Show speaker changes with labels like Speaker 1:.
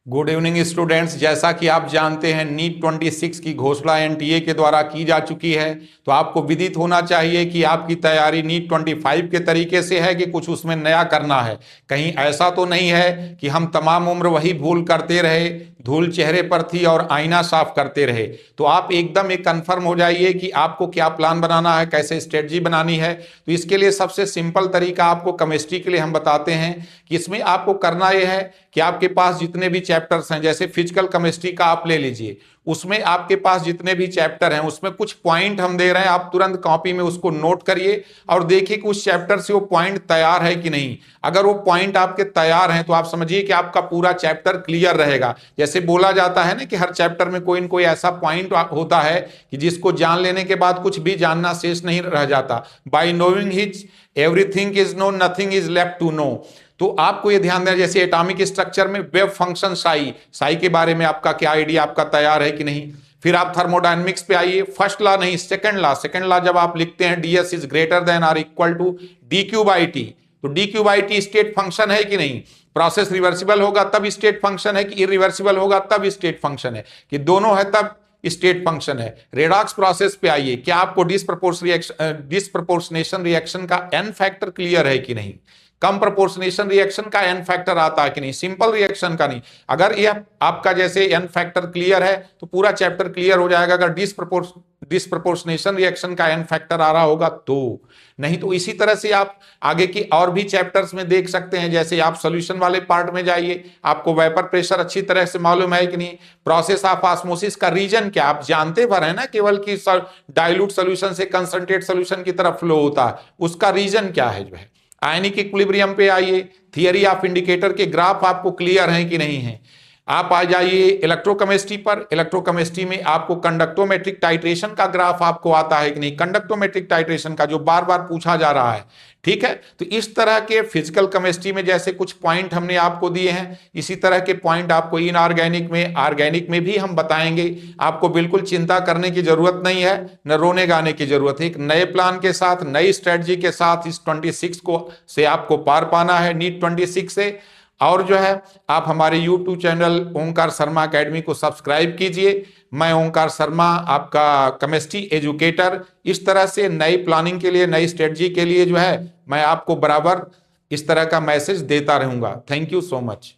Speaker 1: Good evening students, जैसा कि आप जानते हैं नीट 26 की घोषणा एनटीए के द्वारा की जा चुकी है। तो आपको विदित होना चाहिए कि आपकी तैयारी नीट 25 के तरीके से है कि कुछ उसमें नया करना है। कहीं ऐसा तो नहीं है कि हम तमाम उम्र वही भूल करते रहे, धूल चेहरे पर थी और आईना साफ करते रहे। तो आप एकदम एक कन्फर्म हो जाइए कि आपको क्या प्लान बनाना है, कैसे स्ट्रेटजी बनानी है। तो इसके लिए सबसे सिंपल तरीका आपको केमिस्ट्री के लिए हम बताते हैं कि इसमें आपको करना यह है कि आपके पास जितने भी चैप्टर्स हैं, जैसे फिजिकल केमिस्ट्री का आप ले लीजिए, उसमें आपके पास जितने भी चैप्टर हैं उसमें कुछ पॉइंट हम दे रहे हैं, आप तुरंत कॉपी में उसको नोट करिए और देखिए कि उस चैप्टर से वो पॉइंट तैयार है कि नहीं। अगर वो पॉइंट आपके तैयार हैं तो आप समझिए कि आपका पूरा चैप्टर क्लियर रहेगा। जैसे बोला जाता है ना कि हर चैप्टर में कोई न कोई ऐसा पॉइंट होता है कि जिसको जान लेने के बाद कुछ भी जानना शेष नहीं रह जाता। By knowing which everything is known, nothing is left to know. तो आपको ये ध्यान देना, जैसे एटॉमिक स्ट्रक्चर में वेव फंक्शन साई के बारे में आपका क्या आइडिया आपका तैयार है कि नहीं। फिर आप थर्मोडायनेमिक्स पे आइए, फर्स्ट लॉ नहीं सेकंड लॉ जब आप लिखते हैं ds is greater than or equal to dq by T, तो dq by T state function है कि नहीं। प्रोसेस रिवर्सिबल होगा तब स्टेट फंक्शन है कि इरिवर्सिबल होगा तब स्टेट फंक्शन है, कि दोनों है तब स्टेट फंक्शन है। रेडॉक्स प्रोसेस पे आइए, क्या आपको डिसप्रपोर्शनेशन रिएक्शन का n फैक्टर क्लियर है कि नहीं। कम प्रोपोर्शनेशन रिएक्शन का n फैक्टर आता है कि नहीं, सिंपल रिएक्शन का नहीं। अगर यह आपका जैसे n फैक्टर क्लियर है तो पूरा चैप्टर क्लियर हो जाएगा। अगर डिसप्रपोर्शनेशन रिएक्शन का n फैक्टर आ रहा होगा तो, नहीं तो इसी तरह से आप आगे की और भी चैप्टर्स में देख सकते हैं। जैसे आप सॉल्यूशन वाले पार्ट में जाइए, आपको वेपर प्रेशर अच्छी तरह से मालूम है कि नहीं। प्रोसेस ऑफ ऑस्मोसिस का रीजन क्या आप जानते पर है ना, केवल कि डाइल्यूट सॉल्यूशन से कंसंट्रेट सॉल्यूशन की तरफ फ्लो होता है, उसका रीजन क्या है जो है। आयनिक इक्विलिब्रियम पे आइए, थियरी ऑफ इंडिकेटर के ग्राफ आपको क्लियर हैं कि नहीं है। आप आ जाइए इलेक्ट्रोकेमिस्ट्री पर, इलेक्ट्रोकेमिस्ट्री में आपको कंडक्टोमेट्रिक टाइट्रेशन का ग्राफ आपको आता है कि नहीं, कंडक्टोमेट्रिक टाइट्रेशन का जो बार बार पूछा जा रहा है। ठीक है, तो इस तरह के फिजिकल केमिस्ट्री में जैसे कुछ पॉइंट हमने आपको दिए हैं, इसी तरह के पॉइंट आपको इनऑर्गेनिक में, ऑर्गेनिक में भी हम बताएंगे। आपको बिल्कुल चिंता करने की जरूरत नहीं है, न रोने गाने की जरूरत है। एक नए प्लान के साथ, नई स्ट्रेटजी के साथ इस 26 को से आपको पार पाना है, नीट 26 से। और जो है आप हमारे YouTube चैनल ओंकार शर्मा एकेडमी को सब्सक्राइब कीजिए। मैं ओंकार शर्मा, आपका केमिस्ट्री एजुकेटर। इस तरह से नई प्लानिंग के लिए, नई स्ट्रेटजी के लिए जो है मैं आपको बराबर इस तरह का मैसेज देता रहूंगा। Thank you so much.